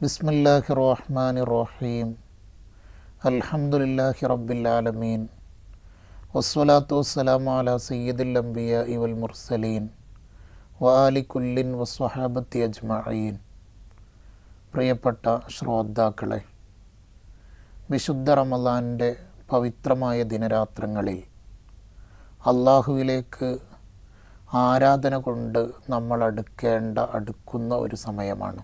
ബിസ്മില്ലാഹിർ റഹ്മാനിർ റഹീം. അൽഹംദുലില്ലാഹി റബ്ബിൽ ആലമീൻ. വസ്സലാത്തു വസ്സലാമു അലാ സയ്യിദിൽ അംബിയാഇ വൽ മുർസലീൻ വആലി കുല്ലിൻ വസ്വഹാബത്തി അജ്മഈൻ. പ്രിയപ്പെട്ട ശ്രോതാക്കളെ, വിശുദ്ധ റമളാനിൻ്റെ പവിത്രമായ ദിനരാത്രങ്ങളിൽ അള്ളാഹുവിലേക്ക് ആരാധന കൊണ്ട് നമ്മൾ അടുക്കുന്ന ഒരു സമയമാണ്.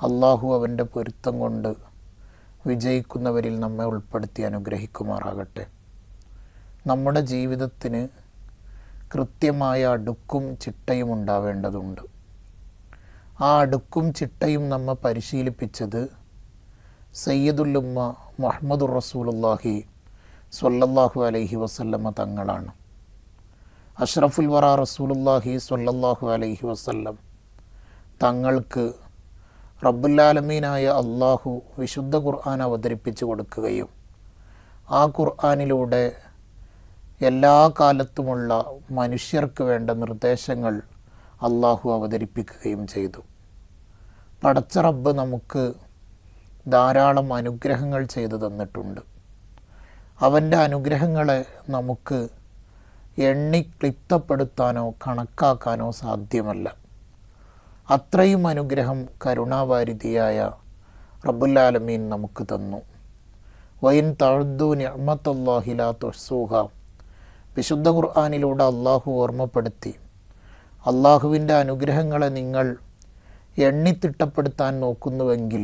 അള്ളാഹു അവൻ്റെ പൊരുത്തം കൊണ്ട് വിജയിക്കുന്നവരിൽ നമ്മെ ഉൾപ്പെടുത്തി അനുഗ്രഹിക്കുമാറാകട്ടെ. നമ്മുടെ ജീവിതത്തിന് കൃത്യമായ അടുക്കും ചിട്ടയും ഉണ്ടാവേണ്ടതുണ്ട്. ആ അടുക്കും ചിട്ടയും നമ്മെ പരിശീലിപ്പിച്ചത് സയ്യിദുൽ ഉമ്മ മുഹമ്മദുർ റസൂലുള്ളാഹി സ്വല്ലല്ലാഹു അലൈഹി വസല്ലമ തങ്ങളാണ്. അഷ്റഫുൽ വറ റസൂലുള്ളാഹി സ്വല്ലല്ലാഹു അലൈഹി വസല്ലം തങ്ങൾക്ക് റബ്ബുൽ ആലമീനായ അള്ളാഹു വിശുദ്ധ ഖുർആൻ അവതരിപ്പിച്ചു കൊടുക്കുകയും ആ ഖുർആനിലൂടെ എല്ലാ കാലത്തുമുള്ള മനുഷ്യർക്ക് വേണ്ട നിർദ്ദേശങ്ങൾ അള്ളാഹു അവതരിപ്പിക്കുകയും ചെയ്തു. പടച്ച റബ്ബ് നമുക്ക് ധാരാളം അനുഗ്രഹങ്ങൾ ചെയ്തു തന്നിട്ടുണ്ട്. അവൻ്റെ അനുഗ്രഹങ്ങളെ നമുക്ക് എണ്ണി ക്ലിപ്തപ്പെടുത്താനോ കണക്കാക്കാനോ സാധ്യമല്ല. അത്രയും അനുഗ്രഹം കരുണാവാരിധിയായ റബ്ബുൽ ആലമീൻ നമുക്ക് തന്നു. വൈൻ തഅദ്ദു നിഅമത്തല്ലാഹി ലാ തുഹ്സൂഹ. വിശുദ്ധ ഖുർആനിലൂടെ അള്ളാഹു ഓർമ്മപ്പെടുത്തി, അള്ളാഹുവിൻ്റെ അനുഗ്രഹങ്ങളെ നിങ്ങൾ എണ്ണിത്തിട്ടപ്പെടുത്താൻ നോക്കുന്നുവെങ്കിൽ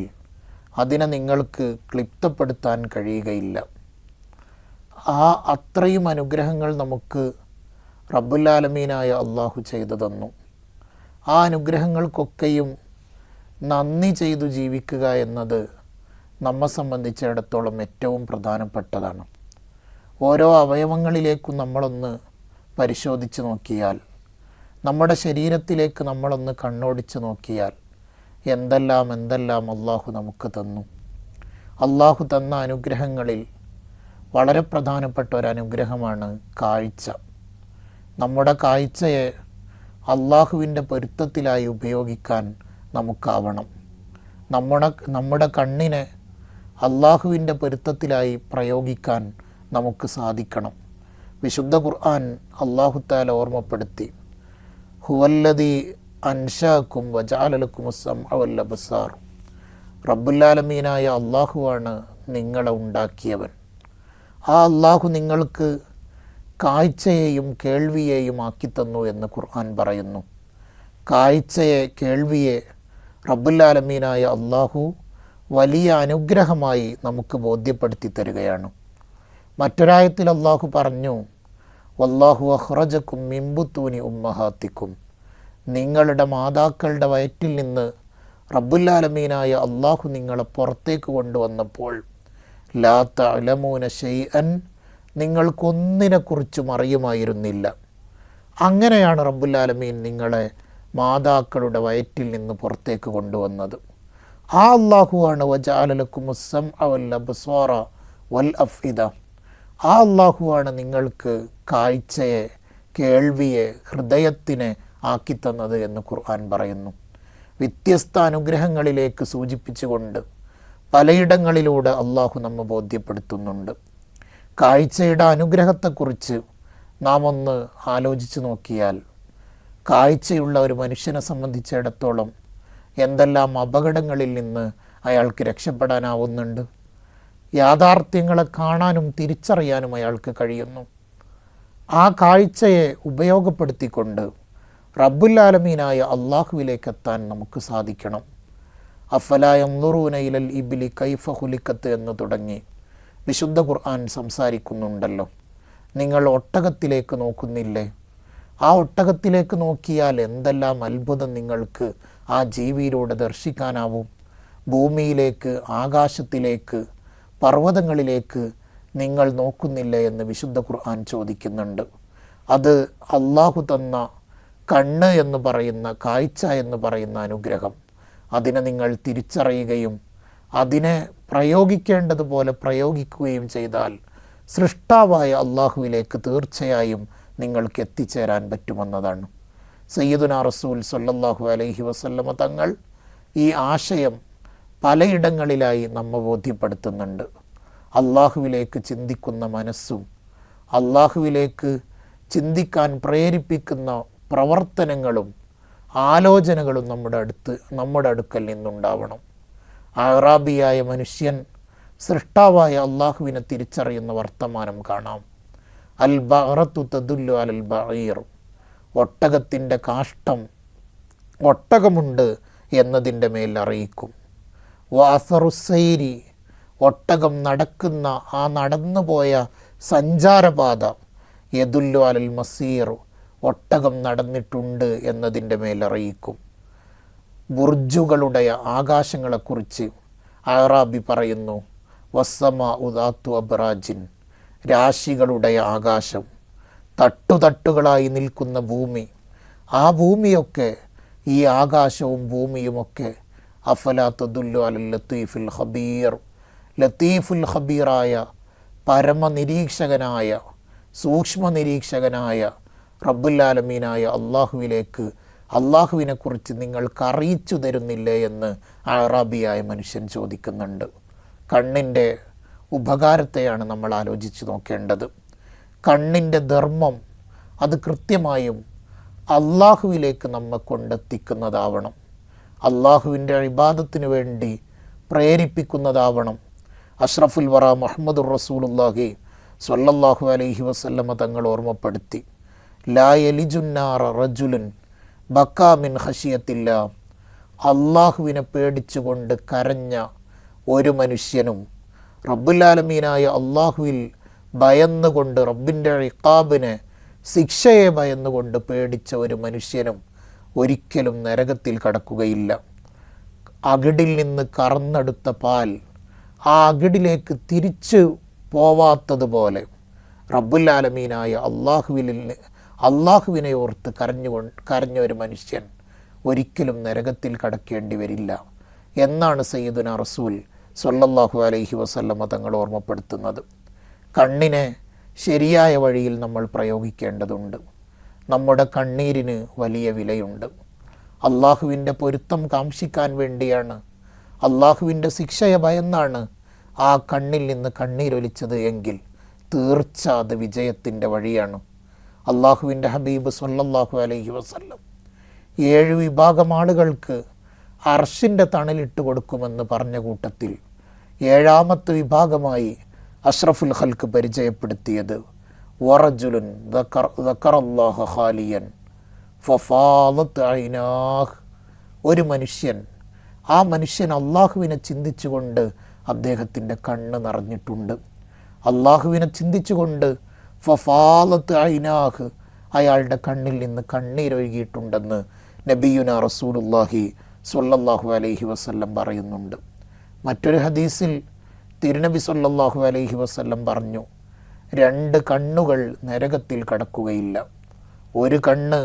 അതിനെ നിങ്ങൾക്ക് ക്ലിപ്തപ്പെടുത്താൻ കഴിയുകയില്ല. അത്രയും അനുഗ്രഹങ്ങൾ നമുക്ക് റബ്ബുൽ ആലമീനായ അള്ളാഹു ചെയ്തു തന്നു. ആ അനുഗ്രഹങ്ങൾക്കൊക്കെയും നന്ദി ചെയ്തു ജീവിക്കുക എന്നത് നമ്മെ സംബന്ധിച്ചിടത്തോളം ഏറ്റവും പ്രധാനപ്പെട്ടതാണ്. ഓരോ അവയവങ്ങളിലേക്കും നമ്മളൊന്ന് പരിശോധിച്ച് നോക്കിയാൽ, നമ്മുടെ ശരീരത്തിലേക്ക് നമ്മളൊന്ന് കണ്ണോടിച്ച് നോക്കിയാൽ എന്തെല്ലാം അള്ളാഹു നമുക്ക് തന്നു. അള്ളാഹു തന്ന അനുഗ്രഹങ്ങളിൽ വളരെ പ്രധാനപ്പെട്ട ഒരു അനുഗ്രഹമാണ് കാഴ്ച. നമ്മുടെ കാഴ്ചയെ അള്ളാഹുവിൻ്റെ പൊരുത്തത്തിലായി ഉപയോഗിക്കാൻ നമുക്കാവണം. നമ്മുടെ കണ്ണിനെ അള്ളാഹുവിൻ്റെ പൊരുത്തത്തിലായി പ്രയോഗിക്കാൻ നമുക്ക് സാധിക്കണം. വിശുദ്ധ ഖുർആൻ അല്ലാഹു തആല ഓർമ്മപ്പെടുത്തി, ഹുവല്ലദീ അൻശാക്കും വജഅലലക്കുമുസ് സമഅ വൽ അബ്സാർ. റബ്ബുൽ ആലമീനായ അള്ളാഹുവാണ് നിങ്ങളെ ഉണ്ടാക്കിയവൻ. ആ അള്ളാഹു നിങ്ങൾക്ക് കാഴ്ചയെയും കേൾവിയെയും ആക്കിത്തന്നു എന്ന് ഖുർആൻ പറയുന്നു. കാഴ്ചയെ, കേൾവിയെ റബ്ബുൽ ആലമീനായ അള്ളാഹു വലിയ അനുഗ്രഹമായി നമുക്ക് ബോധ്യപ്പെടുത്തി തരികയാണ്. മറ്റൊരായത്തിൽ അള്ളാഹു പറഞ്ഞു, വല്ലാഹു അഖ്റജക്കും മിൻ ബുത്തൂനി ഉമ്മഹാത്തിക്കും. നിങ്ങളുടെ മാതാക്കളുടെ വയറ്റിൽ നിന്ന് റബ്ബുൽ ആലമീനായ അള്ളാഹു നിങ്ങളെ പുറത്തേക്ക് കൊണ്ടുവന്നപ്പോൾ ലാ തഅലമൂന ശൈഅൻ, നിങ്ങൾക്കൊന്നിനെക്കുറിച്ചും അറിയുമായിരുന്നില്ല. അങ്ങനെയാണ് റബ്ബുൽ ആലമീൻ നിങ്ങളെ മാതാക്കളുടെ വയറ്റിൽ നിന്ന് പുറത്തേക്ക് കൊണ്ടുവന്നത്. ആ അള്ളാഹുവാണ് വജഅലലക്കുമുസ് സമഅ വൽ അബ്സാറ വൽ അഫ്ഇദ. ആ അള്ളാഹുവാണ് നിങ്ങൾക്ക് കാഴ്ചയെ, കേൾവിയെ, ഹൃദയത്തിനെ ആക്കിത്തന്നത് എന്ന് ഖുർആൻ പറയുന്നു. വ്യത്യസ്ത അനുഗ്രഹങ്ങളിലേക്ക് സൂചിപ്പിച്ചുകൊണ്ട് പലയിടങ്ങളിലൂടെ അള്ളാഹു നമ്മെ ബോധ്യപ്പെടുത്തുന്നുണ്ട്. കാഴ്ചയുടെ അനുഗ്രഹത്തെക്കുറിച്ച് നാം ഒന്ന് ആലോചിച്ച് നോക്കിയാൽ, കാഴ്ചയുള്ള ഒരു മനുഷ്യനെ സംബന്ധിച്ചിടത്തോളം എന്തെല്ലാം അപകടങ്ങളിൽ നിന്ന് അയാൾക്ക് രക്ഷപ്പെടാനാവുന്നുണ്ട്. യാഥാർത്ഥ്യങ്ങളെ കാണാനും തിരിച്ചറിയാനും അയാൾക്ക് കഴിയുന്നു. ആ കാഴ്ചയെ ഉപയോഗപ്പെടുത്തിക്കൊണ്ട് റബ്ബുൽ ആലമീനായ അള്ളാഹുവിലേക്ക് എത്താൻ നമുക്ക് സാധിക്കണം. അഫലാ യൻദുറൂന ഇലൽ ഇബ്ലി കൈഫ ഖുലിഖത് എന്ന് തുടങ്ങി വിശുദ്ധ ഖുർആൻ സംസാരിക്കുന്നുണ്ടല്ലോ. നിങ്ങൾ ഒട്ടകത്തിലേക്ക് നോക്കുന്നില്ലേ? ആ ഒട്ടകത്തിലേക്ക് നോക്കിയാൽ എന്തെല്ലാം അത്ഭുതം നിങ്ങൾക്ക് ആ ജീവിയിലൂടെ ദർശിക്കാനാവും. ഭൂമിയിലേക്ക്, ആകാശത്തിലേക്ക്, പർവ്വതങ്ങളിലേക്ക് നിങ്ങൾ നോക്കുന്നില്ലേ എന്ന് വിശുദ്ധ ഖുർആൻ ചോദിക്കുന്നുണ്ട്. അത് അള്ളാഹു തന്ന കണ്ണ് എന്ന് പറയുന്ന, കാഴ്ച എന്ന് പറയുന്ന അനുഗ്രഹം. അതിനെ നിങ്ങൾ തിരിച്ചറിയുകയും അതിനെ പ്രയോഗിക്കേണ്ടതുപോലെ പ്രയോഗിക്കുകയും ചെയ്താൽ സൃഷ്ടാവായ അള്ളാഹുവിലേക്ക് തീർച്ചയായും നിങ്ങൾക്ക് എത്തിച്ചേരാൻ പറ്റുമെന്നതാണ്. സയ്യിദുനാ റസൂൽ സ്വല്ലല്ലാഹു അലൈഹി വസല്ലമ തങ്ങൾ ഈ ആശയം പലയിടങ്ങളിലായി നമ്മെ ബോധ്യപ്പെടുത്തുന്നുണ്ട്. അള്ളാഹുവിലേക്ക് ചിന്തിക്കുന്ന മനസ്സും അള്ളാഹുവിലേക്ക് ചിന്തിക്കാൻ പ്രേരിപ്പിക്കുന്ന പ്രവർത്തനങ്ങളും ആലോചനകളും നമ്മുടെ അടുക്കൽ നിന്നുണ്ടാവണം. അറാബിയായ മനുഷ്യൻ സൃഷ്ടാവായ അള്ളാഹുവിനെ തിരിച്ചറിയുന്ന വർത്തമാനം കാണാം. അൽ ബഅറത്തു തദുല്ലു അലൽ ബഈർ, ഒട്ടകത്തിൻ്റെ കാഷ്ടം ഒട്ടകമുണ്ട് എന്നതിൻ്റെ മേൽ അറിയിക്കും. വാസറുസൈരി, ഒട്ടകം നടക്കുന്ന ആ നടന്നുപോയ സഞ്ചാരപാത. യദുല്ലു അലൽ മസീർ, ഒട്ടകം നടന്നിട്ടുണ്ട് എന്നതിൻ്റെ മേൽ അറിയിക്കും. ബുർജുകളുടെ ആകാശങ്ങളെക്കുറിച്ച് അറാബി പറയുന്നു, വസ്സമാ ഉദാത്തു അബ്രാജിൻ, രാശികളുടെ ആകാശം, തട്ടുതട്ടുകളായി നിൽക്കുന്ന ഭൂമി. ആ ഭൂമിയൊക്കെ, ഈ ആകാശവും ഭൂമിയുമൊക്കെ അഫലാ തദുല്ലു അലൽ ലത്തീഫുൽ ഖബീർ, ലത്തീഫുൽ ഖബീറായ പരമനിരീക്ഷകനായ സൂക്ഷ്മ നിരീക്ഷകനായ റബ്ബുൽ ആലമീനായ അള്ളാഹുവിലേക്ക്, അള്ളാഹുവിനെക്കുറിച്ച് നിങ്ങൾക്ക് അറിയിച്ചു തരുന്നില്ലേ എന്ന് അറാബിയായ മനുഷ്യൻ ചോദിക്കുന്നുണ്ട്. കണ്ണിൻ്റെ ഉപകാരത്തെയാണ് നമ്മൾ ആലോചിച്ച് നോക്കേണ്ടത്. കണ്ണിൻ്റെ ധർമ്മം അത് കൃത്യമായും അള്ളാഹുവിലേക്ക് നമ്മെ കൊണ്ടെത്തിക്കുന്നതാവണം. അള്ളാഹുവിൻ്റെ ഇബാദത്തിന് വേണ്ടി പ്രേരിപ്പിക്കുന്നതാവണം. അഷ്റഫുൽ വറ മുഹമ്മദുർ റസൂലുള്ളാഹി സ്വല്ലല്ലാഹു അലൈഹി വസല്ലമ തങ്ങൾ ഓർമ്മപ്പെടുത്തി, ലാ യലിജുന്നാറ റജുലുൻ ബക്കാ മിൻ ഖശിയത്തില്ലാ, അള്ളാഹുവിനെ പേടിച്ചുകൊണ്ട് കരഞ്ഞ ഒരു മനുഷ്യനും, റബ്ബുൽ ആലമീനായ അള്ളാഹുവിൽ ഭയന്നുകൊണ്ട്, റബ്ബിൻ്റെ ഇഖാബിനെ, ശിക്ഷയെ ഭയന്നുകൊണ്ട് പേടിച്ച ഒരു മനുഷ്യനും ഒരിക്കലും നരകത്തിൽ കടക്കുകയില്ല. അകിടിൽ നിന്ന് കറന്നെടുത്ത പാൽ ആ അകിടിലേക്ക് തിരിച്ചു പോവാത്തതുപോലെ റബ്ബുൽ ആലമീനായ അള്ളാഹുവിനെ ഓർത്ത് കരഞ്ഞ ഒരു മനുഷ്യൻ ഒരിക്കലും നരകത്തിൽ കടക്കേണ്ടി വരില്ല എന്നാണ് സയ്യിദുനാ റസൂൽ സ്വല്ലല്ലാഹു അലൈഹി വസല്ലമ തങ്ങൾ ഓർമ്മപ്പെടുത്തുന്നത്. കണ്ണിനെ ശരിയായ വഴിയിൽ നമ്മൾ പ്രയോഗിക്കേണ്ടതുണ്ട്. നമ്മുടെ കണ്ണീരിന് വലിയ വിലയുണ്ട്. അള്ളാഹുവിൻ്റെ പൊരുത്തം കാംക്ഷിക്കാൻ വേണ്ടിയാണ്, അള്ളാഹുവിൻ്റെ ശിക്ഷയെ ഭയന്നാണ് ആ കണ്ണിൽ നിന്ന് കണ്ണീരൊലിച്ചത് എങ്കിൽ തീർച്ച അത് വിജയത്തിൻ്റെ വഴിയാണ്. അള്ളാഹുവിൻ്റെ ഹബീബ് സ്വല്ലല്ലാഹു അലൈഹി വസല്ലം 7 വിഭാഗം ആളുകൾക്ക് അർശിൻ്റെ തണലിട്ട് കൊടുക്കുമെന്ന് പറഞ്ഞ കൂട്ടത്തിൽ 7ാമത്തെ വിഭാഗമായി അഷ്റഫുൽ ഖൽക്ക് പരിചയപ്പെടുത്തിയത് വറജുലുൻ ദക്കറല്ലാഹ ഖാലിയൻ ഫഫാദത് ഐനാഹ്, ഒരു മനുഷ്യൻ, ആ മനുഷ്യൻ അള്ളാഹുവിനെ ചിന്തിച്ചുകൊണ്ട് അദ്ദേഹത്തിൻ്റെ കണ്ണ് നിറഞ്ഞിട്ടുണ്ട്. അള്ളാഹുവിനെ ചിന്തിച്ചുകൊണ്ട് ഫഫാദത്ത് ഐനാഹ്, അയാളുടെ കണ്ണിൽ നിന്ന് കണ്ണീരൊഴുകിയിട്ടുണ്ടെന്ന് നബിയുനാ റസൂലുള്ളാഹി സ്വല്ലല്ലാഹു അലൈഹി വസല്ലം പറയുന്നുണ്ട്. മറ്റൊരു ഹദീസിൽ തിരുനബി സ്വല്ലല്ലാഹു അലൈഹി വസല്ലം പറഞ്ഞു, 2 കണ്ണുകൾ നരകത്തിൽ കടക്കുകയില്ല. ഒരു കണ്ണ്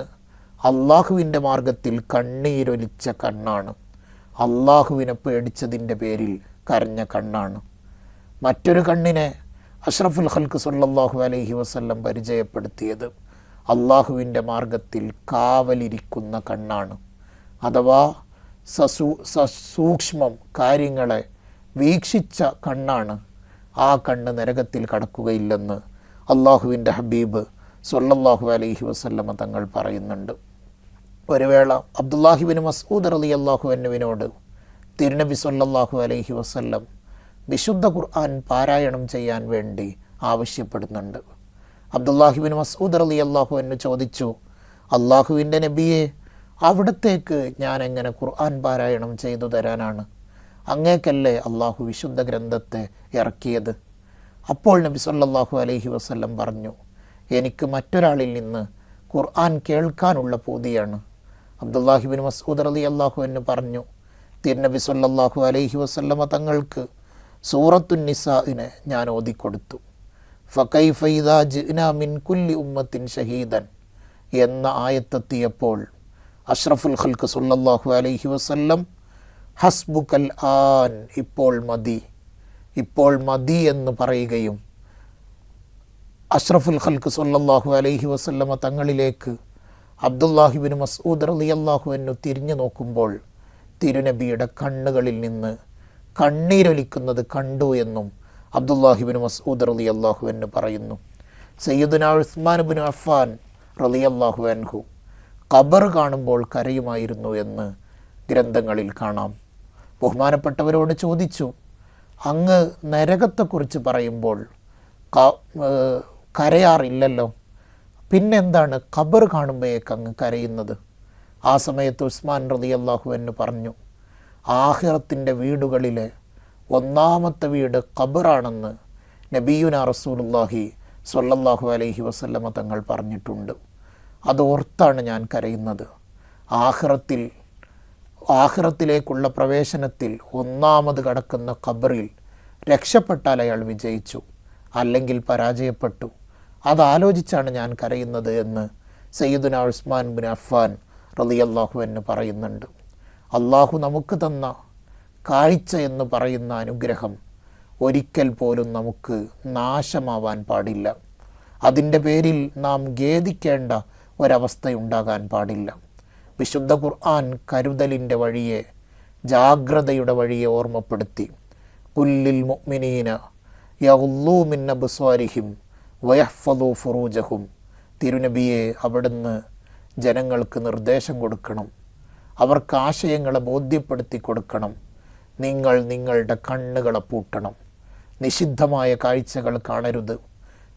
അള്ളാഹുവിൻ്റെ മാർഗത്തിൽ കണ്ണീരൊലിച്ച കണ്ണാണ്, അള്ളാഹുവിനെ പേടിച്ചതിൻ്റെ പേരിൽ കരഞ്ഞ കണ്ണാണ്. മറ്റൊരു കണ്ണിനെ അഷ്റഫുൽ ഖൽക്ക് സ്വല്ലല്ലാഹു അലൈഹി വസല്ലം പരിചയപ്പെടുത്തിയത് അള്ളാഹുവിൻ്റെ മാർഗത്തിൽ കാവലിരിക്കുന്ന കണ്ണാണ്. അഥവാ സസൂക്ഷ്മം കാര്യങ്ങളെ വീക്ഷിച്ച കണ്ണാണ്. ആ കണ്ണ് നരകത്തിൽ കടക്കുകയില്ലെന്ന് അള്ളാഹുവിൻ്റെ ഹബീബ് സ്വല്ലല്ലാഹു അലൈഹി വസല്ലമ തങ്ങൾ പറയുന്നുണ്ട്. ഒരു വേള അബ്ദുല്ലാഹിബ്നു മസ്ഊദ് റളിയല്ലാഹു അൻഹുവിനോട് തിരുനബി സ്വല്ലല്ലാഹു അലൈഹി വസല്ലം വിശുദ്ധ ഖുർആൻ പാരായണം ചെയ്യാൻ വേണ്ടി ആവശ്യപ്പെടുന്നുണ്ട്. അബ്ദുല്ലാഹിബ്നു മസ്ഊദ് റളിയല്ലാഹു അൻഹു ചോദിച്ചു, അള്ളാഹുവിൻ്റെ നബിയെ, അവിടത്തേക്ക് ഞാൻ എങ്ങനെ ഖുർആൻ പാരായണം ചെയ്തു തരാനാണ്? അങ്ങേക്കല്ലേ അള്ളാഹു വിശുദ്ധ ഗ്രന്ഥത്തെ ഇറക്കിയത്? അപ്പോൾ നബി സല്ലല്ലാഹു അലൈഹി വസല്ലം പറഞ്ഞു, എനിക്ക് മറ്റൊരാളിൽ നിന്ന് ഖുർആൻ കേൾക്കാനുള്ള പൂതിയാണ്. അബ്ദുല്ലാഹിബ്നു മസ്ഊദ് റളിയല്ലാഹു അൻഹു പറഞ്ഞു, തിരുനബി സല്ലല്ലാഹു അലൈഹി വസല്ലമ തങ്ങൾക്ക് സൂറത്തുൻ നിസാഇനെ ഞാൻ ഓതിക്കൊടുത്തു. ഫകൈഫ ഇദാ ജിഅ്നാ മിൻ കുല്ലി ഉമ്മത്തിൻ ഷഹീദൻ എന്ന ആയത്തെത്തിയപ്പോൾ അഷ്റഫുൽ ഖൽക്ക് സല്ലല്ലാഹു അലൈഹി വസല്ലം ഹസ്ബുക്കൽ ആൻ, ഇപ്പോൾ മതി, ഇപ്പോൾ മതി എന്ന് പറയുകയും അഷ്റഫുൽ ഖൽക്ക് സല്ലല്ലാഹു അലൈഹി വസല്ലമ തങ്ങളിലേക്ക് അബ്ദുല്ലാഹിബ്നു മസ്ഊദ് റളിയല്ലാഹു അൻഹു തിരിഞ്ഞു നോക്കുമ്പോൾ തിരുനബിയുടെ കണ്ണുകളിൽ നിന്ന് കണ്ണീരൊലിക്കുന്നത് കണ്ടു എന്നും അബ്ദുല്ലാഹിബിൻ മസ്ഊദ് റളിയല്ലാഹു അൻഹു പറയുന്നു. സയ്യിദുനാ ഉസ്മാൻ ഇബ്നു അഫ്ഫാൻ റളിയല്ലാഹു അൻഹു ഖബർ കാണുമ്പോൾ കരയുമായിരുന്നു എന്ന് ഗ്രന്ഥങ്ങളിൽ കാണാം. ബഹുമാനപ്പെട്ടവരോട് ചോദിച്ചു, അങ്ങ് നരകത്തെക്കുറിച്ച് പറയുമ്പോൾ കരയാറില്ലല്ലോ, പിന്നെന്താണ് ഖബർ കാണുമ്പോഴേക്ക് അങ്ങ് കരയുന്നത്? ആ സമയത്ത് ഉസ്മാൻ റളിയല്ലാഹു അൻഹു പറഞ്ഞു, ആഖിറത്തിൻ്റെ വീടുകളിലെ ഒന്നാമത്തെ വീട് ഖബറാണെന്ന് നബിയുനാ റസൂലുള്ളാഹി സ്വല്ലല്ലാഹു അലൈഹി വസല്ലമ തങ്ങൾ പറഞ്ഞിട്ടുണ്ട്. അതോർത്താണ് ഞാൻ കരയുന്നത്. ആഖിറത്തിലേക്കുള്ള പ്രവേശനത്തിൽ ഒന്നാമത് കടക്കുന്ന ഖബറിൽ രക്ഷപ്പെട്ടാൽ അയാൾ വിജയിച്ചു, അല്ലെങ്കിൽ പരാജയപ്പെട്ടു. അതാലോചിച്ചാണ് ഞാൻ കരയുന്നത് എന്ന് സയ്യിദുനാ ഉസ്മാൻ ബിൻ അഫ്ഫാൻ റളിയല്ലാഹു അൻഹു പറയുന്നുണ്ട്. അള്ളാഹു നമുക്ക് തന്ന കാഴ്ച എന്ന് പറയുന്ന അനുഗ്രഹം ഒരിക്കൽ പോലും നമുക്ക് നാശമാവാൻ പാടില്ല. അതിൻ്റെ പേരിൽ നാം ഖേദിക്കേണ്ട ഒരവസ്ഥയുണ്ടാകാൻ പാടില്ല. വിശുദ്ധ ഖുർആൻ കരുതലിൻ്റെ വഴിയെ, ജാഗ്രതയുടെ വഴിയെ ഓർമ്മപ്പെടുത്തി. കുല്ലിൽ മുഅ്മിനീന യഗ്ളൂ മിൻ അബ്സ്വാരിഹിം വയഹ്ഫളൂ ഫുറൂജഹും. തിരുനബിയെ അവിടുന്ന് ജനങ്ങൾക്ക് നിർദ്ദേശം കൊടുക്കണം, അവർക്ക് ആശയങ്ങളെ ബോധ്യപ്പെടുത്തി കൊടുക്കണം. നിങ്ങൾ നിങ്ങളുടെ കണ്ണുകളെ പൂട്ടണം, നിഷിദ്ധമായ കാഴ്ചകൾ കാണരുത്.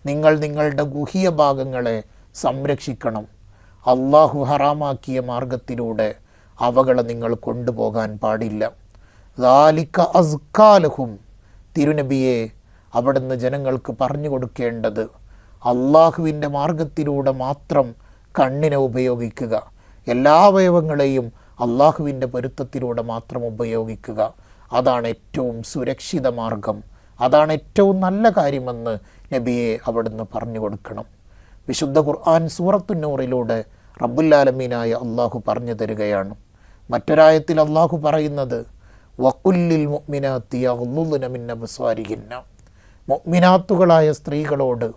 നിങ്ങൾ നിങ്ങളുടെ ഗുഹ്യ ഭാഗങ്ങളെ സംരക്ഷിക്കണം. അള്ളാഹു ഹറാമാക്കിയ മാർഗത്തിലൂടെ അവകളെ നിങ്ങൾ കൊണ്ടുപോകാൻ പാടില്ല. ദാലിക അസ്കാലഹും. തിരുനബിയെ അവിടുന്ന് ജനങ്ങൾക്ക് പറഞ്ഞു കൊടുക്കേണ്ടത് അള്ളാഹുവിൻ്റെ മാർഗത്തിലൂടെ മാത്രം കണ്ണിനെ ഉപയോഗിക്കുക, എല്ലാ അവയവങ്ങളെയും അള്ളാഹുവിൻ്റെ പൊരുത്തത്തിലൂടെ മാത്രം ഉപയോഗിക്കുക. അതാണ് ഏറ്റവും സുരക്ഷിത മാർഗം, അതാണ് ഏറ്റവും നല്ല കാര്യമെന്ന് നബിയെ അവിടുന്ന് പറഞ്ഞു കൊടുക്കണം. വിശുദ്ധ ഖുർആൻ സൂറത്തു നൂറിലൂടെ റബ്ബുൽ ആലമീനായ അള്ളാഹു പറഞ്ഞു തരികയാണ്. മറ്റൊരായത്തിൽ അള്ളാഹു പറയുന്നത് വഖുല്ലിൽ മുഅ്മിനാത്തി യഗ്ളുദ്ന മിൻ അബ്സാരിഹിന്ന. മുഅ്മിനാത്തുകളായ സ്ത്രീകളോട്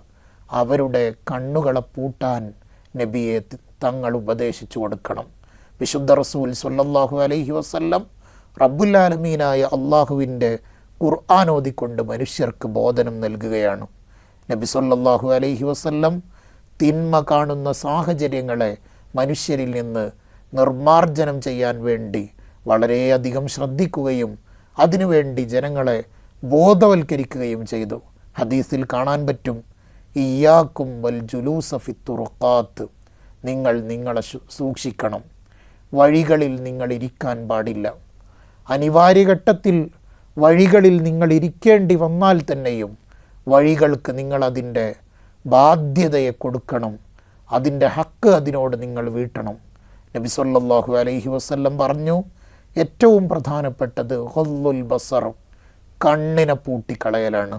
അവരുടെ കണ്ണുകളെ പൂട്ടാൻ നബിയെ തങ്ങൾ ഉപദേശിച്ചു കൊടുക്കണം. വിശുദ്ധ റസൂൽ സ്വല്ലല്ലാഹു അലൈഹി വസല്ലം റബ്ബുൽ ആലമീനായ അള്ളാഹുവിൻ്റെ ഖുർആൻ ഓതിക്കൊണ്ട് മനുഷ്യർക്ക് ബോധനം നൽകുകയാണ്. നബി സ്വല്ലല്ലാഹു അലൈഹി വസല്ലം തിന്മ കാണുന്ന സാഹചര്യങ്ങളെ മനുഷ്യരിൽ നിന്ന് നിർമാർജനം ചെയ്യാൻ വേണ്ടി വളരെയധികം ശ്രദ്ധിക്കുകയും അതിനുവേണ്ടി ജനങ്ങളെ ബോധവൽക്കരിക്കുകയും ചെയ്തു. ഹദീസിൽ കാണാൻ പറ്റും, ഇയ്യാക്കും വൽ ജുലൂസ ഫിത്തുറുഖാത്ത്. നിങ്ങൾ നിങ്ങളെ സൂക്ഷിക്കണം, വഴികളിൽ നിങ്ങൾ ഇരിക്കാൻ പാടില്ല. അനിവാര്യഘട്ടത്തിൽ വഴികളിൽ നിങ്ങൾ ഇരിക്കേണ്ടി വന്നാൽ തന്നെയും വഴികൾക്ക് നിങ്ങളതിൻ്റെ ബാധ്യതയെ കൊടുക്കണം, അതിൻ്റെ ഹക്ക് അതിനോട് നിങ്ങൾ വീട്ടണം. നബി സല്ലല്ലാഹു അലൈഹി വസല്ലം പറഞ്ഞു, ഏറ്റവും പ്രധാനപ്പെട്ടത് ഗദ്ദുൽ ബസർ, കണ്ണിനെ പൂട്ടിക്കളയലാണ്.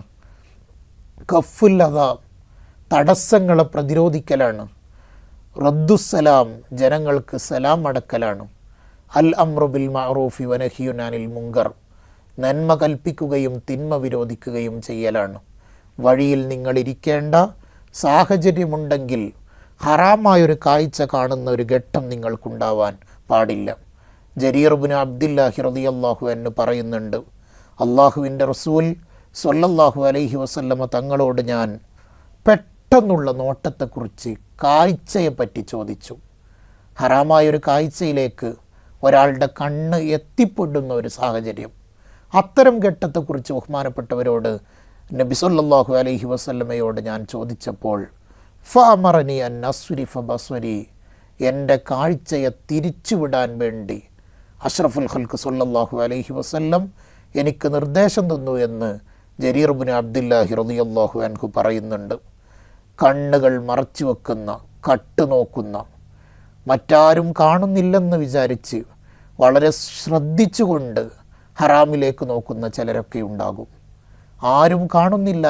കഫുൽ അദാ, തടസ്സങ്ങളെ പ്രതിരോധിക്കലാണ്. റദ്ദുസ്സലാം, ജനങ്ങൾക്ക് സലാം അടക്കലാണ്. അൽ അംറു ബിൽ മഅറൂഫി വനഹിയുൻ അനിൽ മുങ്കർ, നന്മ കൽപ്പിക്കുകയും തിന്മ വിരോധിക്കുകയും ചെയ്യലാണ്. വഴിയിൽ നിങ്ങൾ ഇരിക്കേണ്ട സാഹചര്യമുണ്ടെങ്കിൽ ഹറാമായൊരു കാഴ്ച കാണുന്ന ഒരു ഘട്ടം നിങ്ങൾക്കുണ്ടാവാൻ പാടില്ല. ജരീർ ഇബ്നു അബ്ദില്ലാഹി റളിയല്ലാഹു അൻഹു പറയുന്നുണ്ട്, അള്ളാഹുവിൻ്റെ റസൂൽ സ്വല്ലല്ലാഹു അലൈഹി വസല്ലമ തങ്ങളോട് ഞാൻ പെട്ടെന്നുള്ള നോട്ടത്തെക്കുറിച്ച്, കാഴ്ചയെപ്പറ്റി ചോദിച്ചു. ഹറാമായൊരു കാഴ്ചയിലേക്ക് ഒരാളുടെ കണ്ണ് എത്തിപ്പെടുന്ന ഒരു സാഹചര്യം, അത്തരം ഘട്ടത്തെക്കുറിച്ച് ബഹുമാനപ്പെട്ടവരോട് നബി സല്ലല്ലാഹു അലൈഹി വസല്ലമയോട് ഞാൻ ചോദിച്ചപ്പോൾ ഫഅമറനി അൻ അസ്രിഫ ബസ്വരി, എൻ്റെ കാഴ്ചയെ തിരിച്ചുവിടാൻ വേണ്ടി അഷ്റഫുൽ ഖൽഖ് സല്ലല്ലാഹു അലൈഹി വസല്ലം എനിക്ക് നിർദ്ദേശം തന്നു എന്ന് ജരീർ ഇബ്നു അബ്ദില്ലാഹി റളിയല്ലാഹു അൻഹു പറയുന്നുണ്ട്. കണ്ണുകൾ മറച്ചു വെക്കുന്ന, കട്ട് നോക്കുന്ന, മറ്റാരും കാണുന്നില്ലെന്ന് വിചാരിച്ച് വളരെ ശ്രദ്ധിച്ചുകൊണ്ട് ഹറാമിലേക്ക് നോക്കുന്ന ചിലരൊക്കെ ഉണ്ടാകും. ആരും കാണുന്നില്ല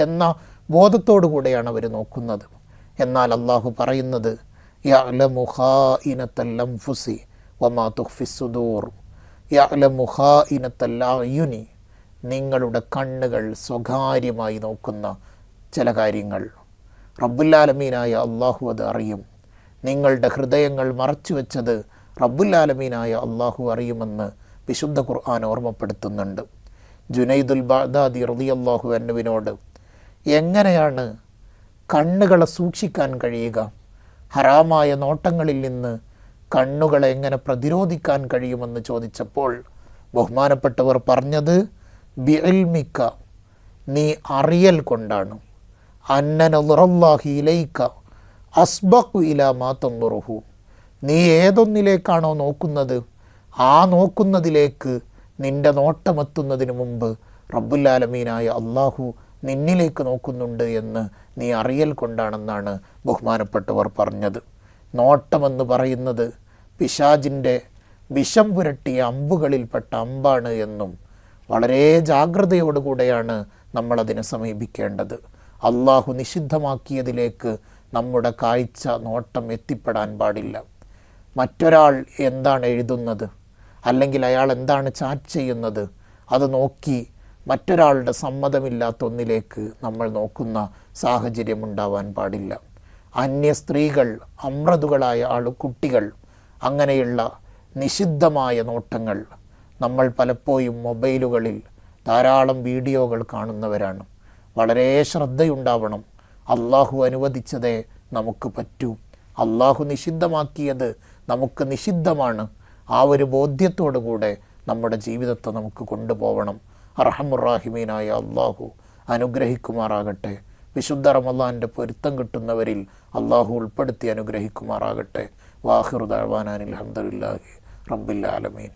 എന്ന ബോധത്തോടു കൂടെയാണ് അവർ നോക്കുന്നത്. എന്നാൽ അള്ളാഹു പറയുന്നത് യഅലമു ഖായിനത്തൽ അൻഫുസി വമാ തുഖ്ഫിസ് സുദൂർ, യഅലമു ഖായിനത്തൽ അയുനി, നിങ്ങളുടെ കണ്ണുകൾ സ്വകാര്യമായി നോക്കുന്ന ചില കാര്യങ്ങൾ റബ്ബുൽ ആലമീനായ അള്ളാഹു അത് അറിയും. നിങ്ങളുടെ ഹൃദയങ്ങൾ മറച്ചു വെച്ചത് റബ്ബുൽ ആലമീനായ അള്ളാഹു അറിയുമെന്ന് വിശുദ്ധ ഖുർആൻ ഓർമ്മപ്പെടുത്തുന്നുണ്ട്. ജുനൈദുൽ ബഗ്ദാദി റളിയല്ലാഹു അൻഹുവിനോട് എങ്ങനെയാണ് കണ്ണുകളെ സൂക്ഷിക്കാൻ കഴിയുക, ഹറാമായ നോട്ടങ്ങളിൽ നിന്ന് കണ്ണുകളെ എങ്ങനെ പ്രതിരോധിക്കാൻ കഴിയുമെന്ന് ചോദിച്ചപ്പോൾ ബഹുമാനപ്പെട്ടവർ പറഞ്ഞത് ബിഇൽമിക, നീ അറിയൽ കൊണ്ടാണ്. അന്നനദുറല്ലാഹി ഇലൈക അസ്ബഖു ഇലാ മാ തൻദുറുഹു, നീ ഏതൊന്നിലേക്കാണോ നോക്കുന്നത് ആ നോക്കുന്നതിലേക്ക് നിൻ്റെ നോട്ടമെത്തുന്നതിന് മുമ്പ് റബ്ബുൽ ആലമീനായ അള്ളാഹു നിന്നിലേക്ക് നോക്കുന്നുണ്ട് എന്ന് നീ അറിയൽ കൊണ്ടാണെന്നാണ് ബഹുമാനപ്പെട്ടവർ പറഞ്ഞത്. നോട്ടമെന്ന് പറയുന്നത് പിശാചിൻ്റെ വിഷം പുരട്ടിയ അമ്പുകളിൽപ്പെട്ട അമ്പാണ് എന്നും വളരെ ജാഗ്രതയോടുകൂടെയാണ് നമ്മളതിനെ സമീപിക്കേണ്ടത്. അള്ളാഹു നിഷിദ്ധമാക്കിയതിലേക്ക് നമ്മുടെ കാഴ്ച നോട്ടം എത്തിപ്പെടാൻ പാടില്ല. മറ്റൊരാൾ എന്താണ് എഴുതുന്നത്, അല്ലെങ്കിൽ അയാൾ എന്താണ് ചാറ്റ് ചെയ്യുന്നത്, അത് നോക്കി മറ്റൊരാളുടെ സമ്മതമില്ലാത്ത ഒന്നിലേക്ക് നമ്മൾ നോക്കുന്ന സാഹചര്യം ഉണ്ടാവാൻ പാടില്ല. അന്യ സ്ത്രീകൾ, അമ്രതുകളായ കുട്ടികൾ, അങ്ങനെയുള്ള നിഷിദ്ധമായ നോട്ടങ്ങൾ നമ്മൾ പലപ്പോഴും മൊബൈലുകളിൽ ധാരാളം വീഡിയോകൾ കാണുന്നവരാണ്. വളരെ ശ്രദ്ധയുണ്ടാവണം. അള്ളാഹു അനുവദിച്ചതേ നമുക്ക് പറ്റൂ, അള്ളാഹു നിഷിദ്ധമാക്കിയത് നമുക്ക് നിഷിദ്ധമാണ്. ആ ഒരു ബോധ്യത്തോടു കൂടെ നമ്മുടെ ജീവിതത്തെ നമുക്ക് കൊണ്ടുപോകണം. അർഹമുറാഹിമീനായ അള്ളാഹു അനുഗ്രഹിക്കുമാറാകട്ടെ. വിശുദ്ധ റമളാൻ്റെ പൊരുത്തം കിട്ടുന്നവരിൽ അള്ളാഹു ഉൾപ്പെടുത്തി അനുഗ്രഹിക്കുമാറാകട്ടെ. വാഹിറു ദഅ്വാനാ അൽഹംദുലില്ലാഹി റബ്ബിൽ ആലമീൻ.